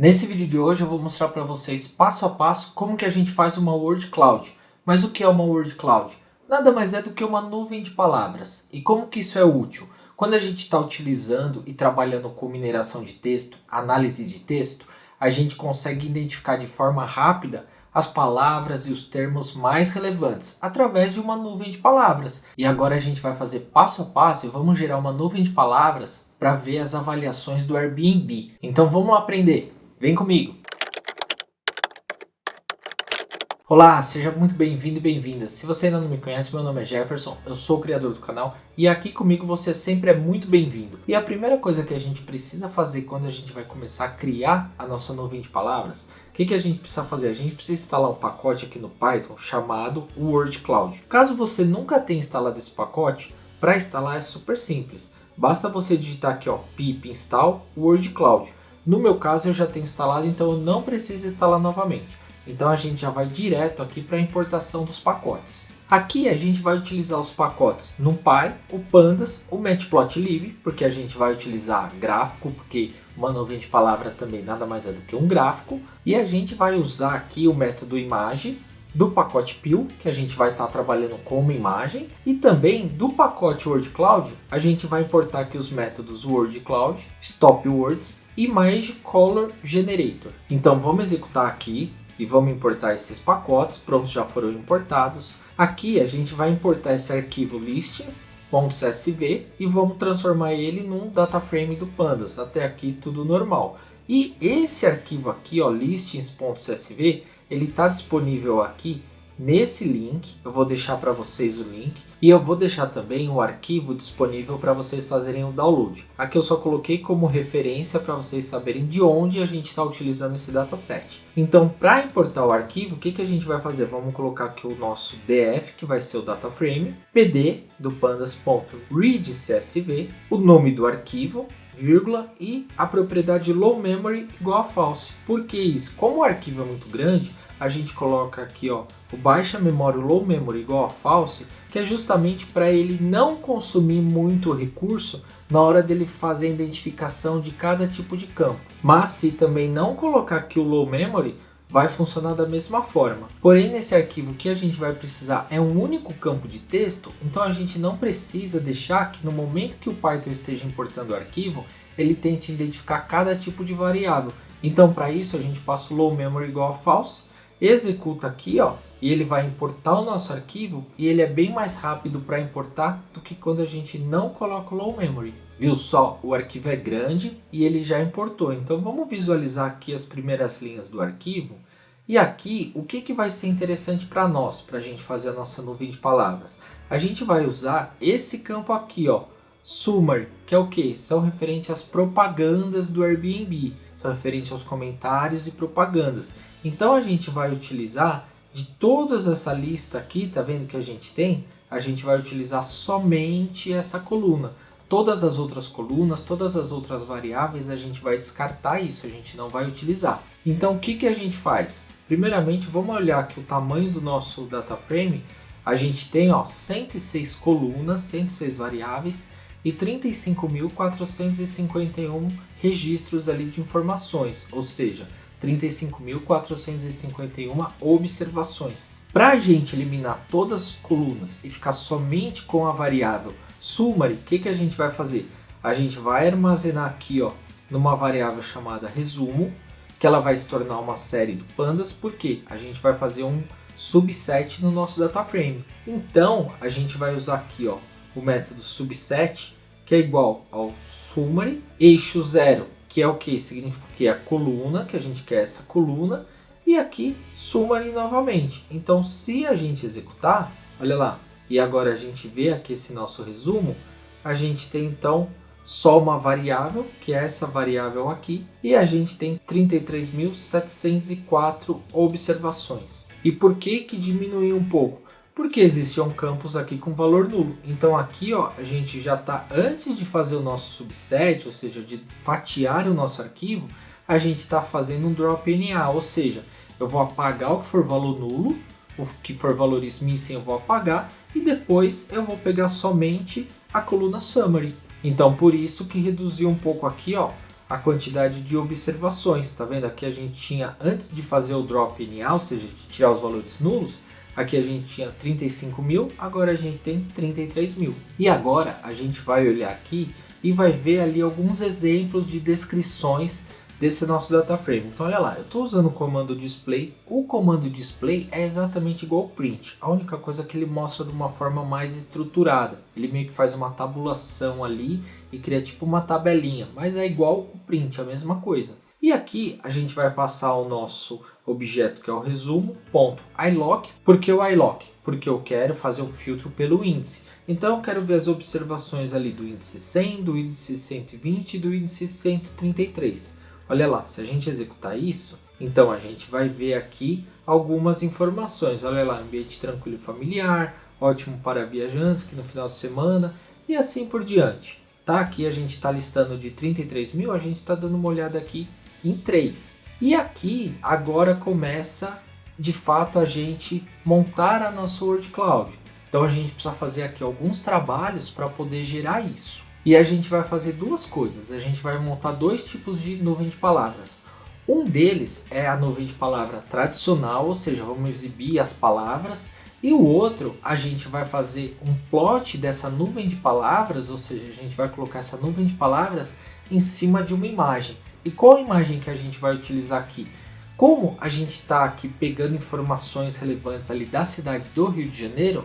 Nesse vídeo de hoje eu vou mostrar para vocês passo a passo como que a gente faz uma word cloud. Mas o que é uma word cloud? Nada mais é do que uma nuvem de palavras. E como que isso é útil? Quando a gente está utilizando e trabalhando com mineração de texto, análise de texto, a gente consegue identificar de forma rápida as palavras e os termos mais relevantes através de uma nuvem de palavras. E agora a gente vai fazer passo a passo e vamos gerar uma nuvem de palavras para ver as avaliações do Airbnb. Então vamos lá aprender. Vem comigo! Olá, seja muito bem-vindo e bem-vinda. Se você ainda não me conhece, meu nome é Jefferson, eu sou o criador do canal e aqui comigo você sempre é muito bem-vindo. E a primeira coisa que a gente precisa fazer quando a gente vai começar a criar a nossa nuvem de palavras, o que a gente precisa fazer? A gente precisa instalar um pacote aqui no Python chamado Word Cloud. Caso você nunca tenha instalado esse pacote, para instalar é super simples. Basta você digitar aqui pip install Word Cloud. No meu caso eu já tenho instalado, então eu não preciso instalar novamente. Então a gente já vai direto aqui para a importação dos pacotes. Aqui a gente vai utilizar os pacotes NumPy, o Pandas, o Matplotlib, porque a gente vai utilizar gráfico, porque uma nuvem de palavra também nada mais é do que um gráfico. E a gente vai usar aqui o método imagem do pacote Pil, que a gente vai estar trabalhando com uma imagem, e também do pacote Word Cloud, a gente vai importar aqui os métodos Word Cloud, Stop Words e Image Color Generator. Então vamos executar aqui e vamos importar esses pacotes, prontos, já foram importados. Aqui a gente vai importar esse arquivo listings.csv e vamos transformar ele num data frame do Pandas, até aqui tudo normal. E esse arquivo aqui, listings.csv, ele está disponível aqui nesse link. Eu vou deixar para vocês o link e eu vou deixar também o arquivo disponível para vocês fazerem o download. Aqui eu só coloquei como referência para vocês saberem de onde a gente está utilizando esse dataset. Então, para importar o arquivo, o que a gente vai fazer? Vamos colocar aqui o nosso DF, que vai ser o data frame, pd do pandas.readcsv, o nome do arquivo, vírgula, e a propriedade low memory igual a false. Por que isso? Como o arquivo é muito grande, a gente coloca aqui o baixa memória low memory igual a false, que é justamente para ele não consumir muito recurso na hora dele fazer a identificação de cada tipo de campo. Mas se também não colocar aqui o low memory, vai funcionar da mesma forma. Porém, nesse arquivo o que a gente vai precisar é um único campo de texto, então a gente não precisa deixar que no momento que o Python esteja importando o arquivo, ele tente identificar cada tipo de variável. Então, para isso, a gente passa o low memory igual a false, executa aqui, e ele vai importar o nosso arquivo, e ele é bem mais rápido para importar do que quando a gente não coloca o low memory. Viu só? O arquivo é grande e ele já importou. Então vamos visualizar aqui as primeiras linhas do arquivo. E aqui, o que vai ser interessante para nós, para a gente fazer a nossa nuvem de palavras? A gente vai usar esse campo aqui, Summary, que é o que? São referentes às propagandas do Airbnb, são referentes aos comentários e propagandas. Então a gente vai utilizar de todas essa lista aqui, tá vendo que a gente tem? A gente vai utilizar somente essa coluna. Todas as outras colunas, todas as outras variáveis, a gente vai descartar isso, a gente não vai utilizar. Então o que a gente faz? Primeiramente, vamos olhar aqui o tamanho do nosso data frame. A gente tem 106 colunas, 106 variáveis e 35.451 registros ali de informações, ou seja, 35.451 observações. Para a gente eliminar todas as colunas e ficar somente com a variável Summary, o que a gente vai fazer? A gente vai armazenar aqui numa variável chamada resumo, que ela vai se tornar uma série do Pandas, porque a gente vai fazer um subset no nosso data frame. Então a gente vai usar aqui o método subset, que é igual ao Summary, eixo 0, que é o que? Significa que é a coluna, que a gente quer essa coluna, e aqui Summary novamente. Então se a gente executar, olha lá, e agora a gente vê aqui esse nosso resumo, a gente tem então só uma variável, que é essa variável aqui, e a gente tem 33.704 observações. E por que diminuiu um pouco? Porque existiam campos aqui com valor nulo. Então aqui a gente já está, antes de fazer o nosso subset, ou seja, de fatiar o nosso arquivo, a gente está fazendo um drop NA, ou seja, eu vou apagar o que for valor nulo, o que for valores missing eu vou apagar, e depois eu vou pegar somente a coluna Summary. Então por isso que reduziu um pouco aqui a quantidade de observações. Tá vendo? Aqui a gente tinha, antes de fazer o drop NA, ou seja, de tirar os valores nulos, aqui a gente tinha 35 mil, agora a gente tem 33 mil. E agora a gente vai olhar aqui e vai ver ali alguns exemplos de descrições desse nosso data frame. Então olha lá, eu estou usando o comando display. O comando display é exatamente igual ao print. A única coisa é que ele mostra de uma forma mais estruturada. Ele meio que faz uma tabulação ali e cria tipo uma tabelinha, mas é igual o print, a mesma coisa. E aqui a gente vai passar o nosso objeto, que é o resumo, ponto iLock. Por que o iLock? Porque eu quero fazer um filtro pelo índice. Então eu quero ver as observações ali do índice 100, do índice 120 e do índice 133. Olha lá, se a gente executar isso, então a gente vai ver aqui algumas informações. Olha lá, ambiente tranquilo e familiar, ótimo para viajantes que no final de semana e assim por diante. Tá? Aqui a gente está listando de 33 mil, a gente está dando uma olhada aqui em 3. E aqui agora começa de fato a gente montar a nossa Word Cloud. Então a gente precisa fazer aqui alguns trabalhos para poder gerar isso. E a gente vai fazer duas coisas, a gente vai montar dois tipos de nuvem de palavras. Um deles é a nuvem de palavra tradicional, ou seja, vamos exibir as palavras. E o outro, a gente vai fazer um plot dessa nuvem de palavras, ou seja, a gente vai colocar essa nuvem de palavras em cima de uma imagem. E qual a imagem que a gente vai utilizar aqui? Como a gente está aqui pegando informações relevantes ali da cidade do Rio de Janeiro,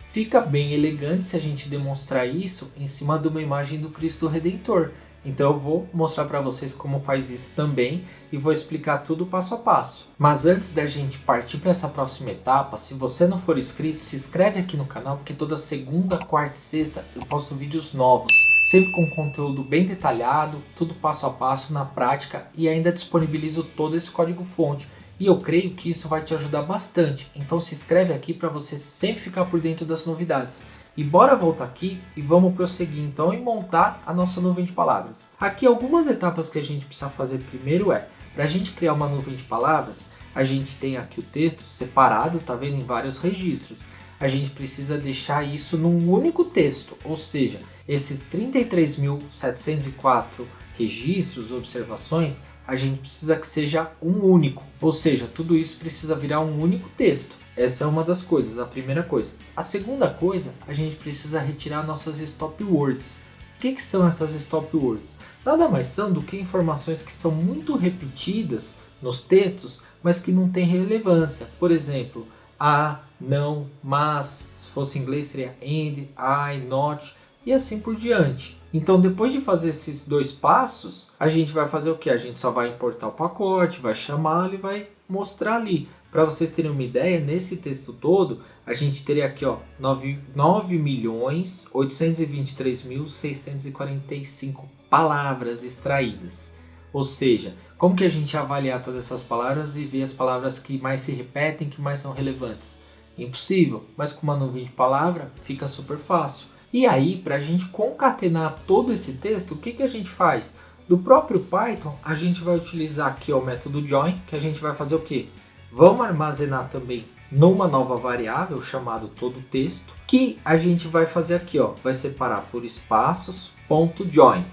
fica bem elegante se a gente demonstrar isso em cima de uma imagem do Cristo Redentor. Então eu vou mostrar para vocês como faz isso também e vou explicar tudo passo a passo. Mas antes da gente partir para essa próxima etapa, se você não for inscrito, se inscreve aqui no canal, porque toda segunda, quarta e sexta eu posto vídeos novos, sempre com conteúdo bem detalhado, tudo passo a passo na prática e ainda disponibilizo todo esse código-fonte. E eu creio que isso vai te ajudar bastante, então se inscreve aqui para você sempre ficar por dentro das novidades. E bora voltar aqui e vamos prosseguir então em montar a nossa nuvem de palavras. Aqui algumas etapas que a gente precisa fazer primeiro para a gente criar uma nuvem de palavras, a gente tem aqui o texto separado, tá vendo, em vários registros. A gente precisa deixar isso num único texto, ou seja, esses 33.704 registros, observações, a gente precisa que seja um único, ou seja, tudo isso precisa virar um único texto. Essa é uma das coisas, a primeira coisa. A segunda coisa, a gente precisa retirar nossas stop words. O que são essas stop words? Nada mais são do que informações que são muito repetidas nos textos, mas que não têm relevância. Por exemplo, a, não, mas, se fosse em inglês seria and, I, not e assim por diante. Então depois de fazer esses dois passos, a gente vai fazer o que? A gente só vai importar o pacote, vai chamá-lo e vai mostrar ali. Para vocês terem uma ideia, nesse texto todo, a gente teria aqui 9.823.645 palavras extraídas. Ou seja, como que a gente avaliar todas essas palavras e ver as palavras que mais se repetem, que mais são relevantes? Impossível, mas com uma nuvem de palavra fica super fácil. E aí, para a gente concatenar todo esse texto, o que a gente faz? Do próprio Python, a gente vai utilizar aqui o método join, que a gente vai fazer o quê? Vamos armazenar também numa nova variável chamado todo texto, que a gente vai fazer aqui, vai separar por espaços, ponto join.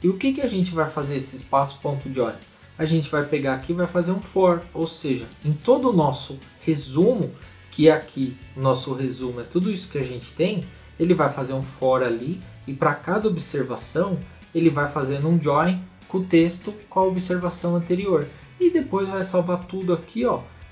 E o que a gente vai fazer esse espaço, ponto join? A gente vai pegar aqui e vai fazer um for, ou seja, em todo o nosso resumo, que aqui o nosso resumo é tudo isso que a gente tem, ele vai fazer um for ali e para cada observação ele vai fazendo um join com o texto com a observação anterior. E depois vai salvar tudo aqui,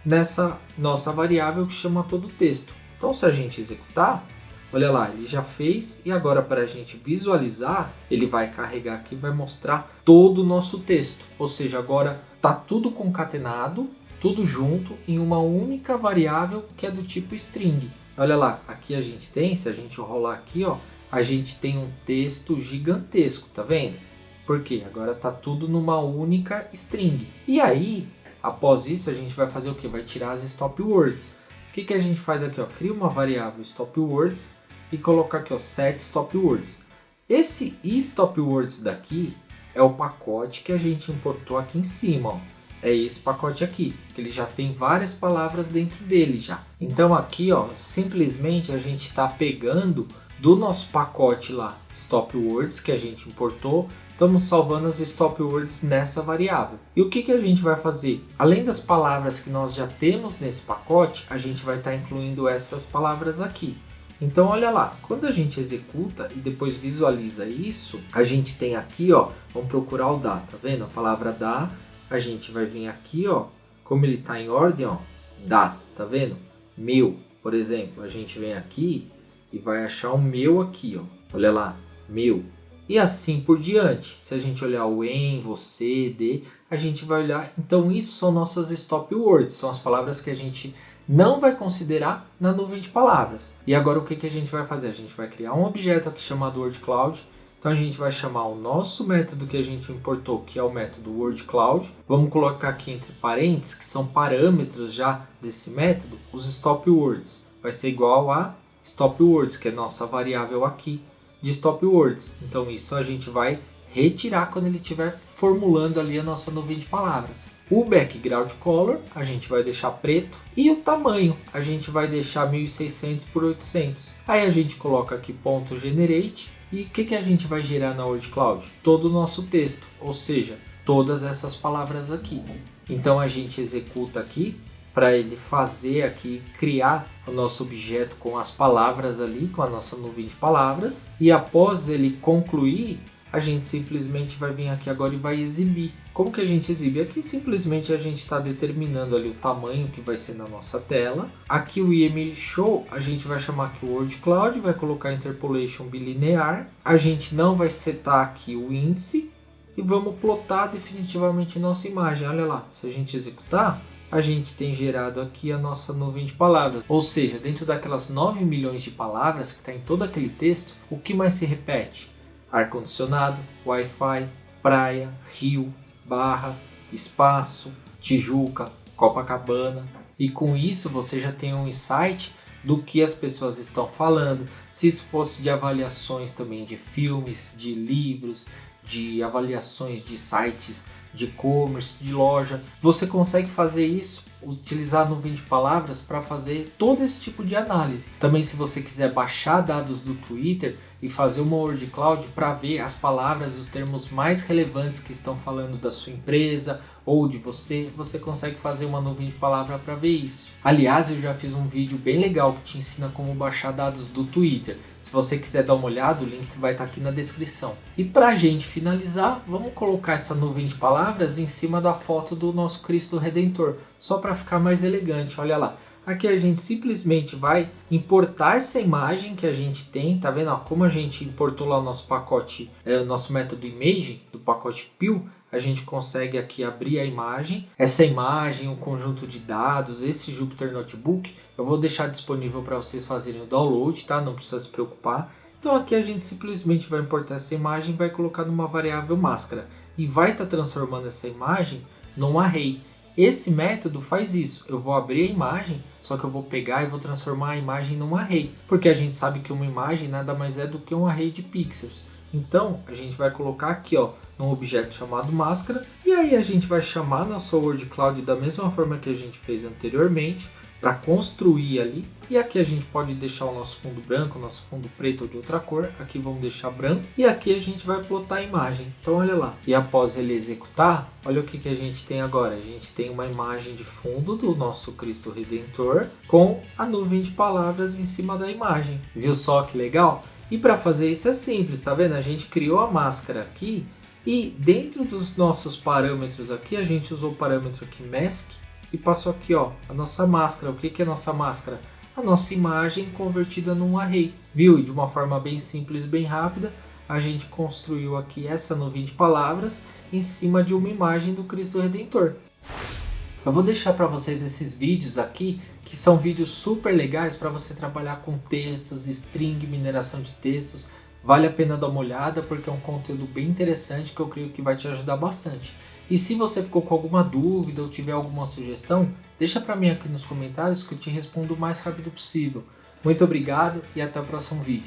nessa nossa variável que chama todo texto. Então se a gente executar, olha lá, ele já fez e agora para a gente visualizar, ele vai carregar aqui e vai mostrar todo o nosso texto. Ou seja, agora está tudo concatenado, tudo junto em uma única variável que é do tipo string. Olha lá, aqui a gente tem, se a gente rolar aqui, a gente tem um texto gigantesco, tá vendo? Por quê? Agora está tudo numa única string. E aí, após isso, a gente vai fazer o quê? Vai tirar as stop words. O que a gente faz aqui? Cria uma variável stop words e colocar aqui, set stop words. Esse stop words daqui é o pacote que a gente importou aqui em cima, É esse pacote aqui, que ele já tem várias palavras dentro dele já. Então aqui, simplesmente a gente está pegando do nosso pacote lá, stop words, que a gente importou, estamos salvando as stop words nessa variável. E o que a gente vai fazer? Além das palavras que nós já temos nesse pacote, a gente vai estar incluindo essas palavras aqui. Então olha lá, quando a gente executa e depois visualiza isso, a gente tem aqui, ó, vamos procurar o dá, tá vendo? A palavra dá, a gente vai vir aqui, ó, como ele está em ordem, ó, dá, tá vendo? Meu, por exemplo, a gente vem aqui e vai achar o meu aqui, ó, olha lá, meu. E assim por diante, se a gente olhar o em, você, de, a gente vai olhar, então isso são nossas stop words, são as palavras que a gente não vai considerar na nuvem de palavras. E agora o que a gente vai fazer? A gente vai criar um objeto aqui chamado wordCloud. Então a gente vai chamar o nosso método que a gente importou, que é o método wordCloud. Vamos colocar aqui entre parênteses, que são parâmetros já desse método, os stop words. Vai ser igual a stop words, que é nossa variável aqui de stop words. Então isso a gente vai retirar quando ele estiver formulando ali a nossa nuvem de palavras. O background color a gente vai deixar preto e o tamanho a gente vai deixar 1600 por 800. Aí a gente coloca aqui ponto .generate e o que a gente vai gerar na wordCloud? Todo o nosso texto, ou seja, todas essas palavras aqui. Então a gente executa aqui para ele fazer aqui, criar o nosso objeto com as palavras ali, com a nossa nuvem de palavras. E após ele concluir, a gente simplesmente vai vir aqui agora e vai exibir. Como que a gente exibe? Aqui simplesmente a gente está determinando ali o tamanho que vai ser na nossa tela. Aqui o IML Show, a gente vai chamar aqui o wordCloud, vai colocar interpolation bilinear. A gente não vai setar aqui o índice e vamos plotar definitivamente nossa imagem. Olha lá, se a gente executar, a gente tem gerado aqui a nossa nuvem de palavras. Ou seja, dentro daquelas 9 milhões de palavras que está em todo aquele texto, o que mais se repete? Ar-condicionado, Wi-Fi, praia, rio, barra, espaço, Tijuca, Copacabana. E com isso você já tem um insight do que as pessoas estão falando. Se isso fosse de avaliações também de filmes, de livros, de avaliações de sites de e-commerce, de loja, você consegue fazer isso, utilizar a nuvem de palavras para fazer todo esse tipo de análise. Também se você quiser baixar dados do Twitter e fazer uma wordCloud para ver as palavras, os termos mais relevantes que estão falando da sua empresa ou de você, você consegue fazer uma nuvem de palavra para ver isso. Aliás, eu já fiz um vídeo bem legal que te ensina como baixar dados do Twitter. Se você quiser dar uma olhada, o link vai estar aqui na descrição. E para a gente finalizar, vamos colocar essa nuvem de palavras em cima da foto do nosso Cristo Redentor, só para ficar mais elegante. Olha lá. Aqui a gente simplesmente vai importar essa imagem que a gente tem, tá vendo? Ó, como a gente importou lá o nosso pacote, o nosso método image do pacote PIL, a gente consegue aqui abrir a imagem. Essa imagem, o conjunto de dados, esse Jupyter Notebook, eu vou deixar disponível para vocês fazerem o download, tá? Não precisa se preocupar. Então aqui a gente simplesmente vai importar essa imagem e vai colocar numa variável máscara. E vai estar transformando essa imagem num array. Esse método faz isso, eu vou abrir a imagem, só que eu vou pegar e vou transformar a imagem num array, porque a gente sabe que uma imagem nada mais é do que um array de pixels. Então a gente vai colocar aqui, ó, num objeto chamado máscara, e aí a gente vai chamar nosso wordCloud da mesma forma que a gente fez anteriormente, para construir ali. E aqui a gente pode deixar o nosso fundo branco, o nosso fundo preto ou de outra cor. Aqui vamos deixar branco. E aqui a gente vai plotar a imagem. Então olha lá. E após ele executar, olha o que a gente tem agora. A gente tem uma imagem de fundo do nosso Cristo Redentor com a nuvem de palavras em cima da imagem. Viu só que legal? E para fazer isso é simples, tá vendo? A gente criou a máscara aqui e dentro dos nossos parâmetros aqui, a gente usou o parâmetro aqui mask e passou aqui, ó, a nossa máscara. O que é a nossa máscara? A nossa imagem convertida num array, viu? E de uma forma bem simples, bem rápida, a gente construiu aqui essa nuvem de palavras em cima de uma imagem do Cristo Redentor. Eu vou deixar para vocês esses vídeos aqui, que são vídeos super legais para você trabalhar com textos, string, mineração de textos. Vale a pena dar uma olhada porque é um conteúdo bem interessante que eu creio que vai te ajudar bastante. E se você ficou com alguma dúvida ou tiver alguma sugestão, deixa para mim aqui nos comentários que eu te respondo o mais rápido possível. Muito obrigado e até o próximo vídeo.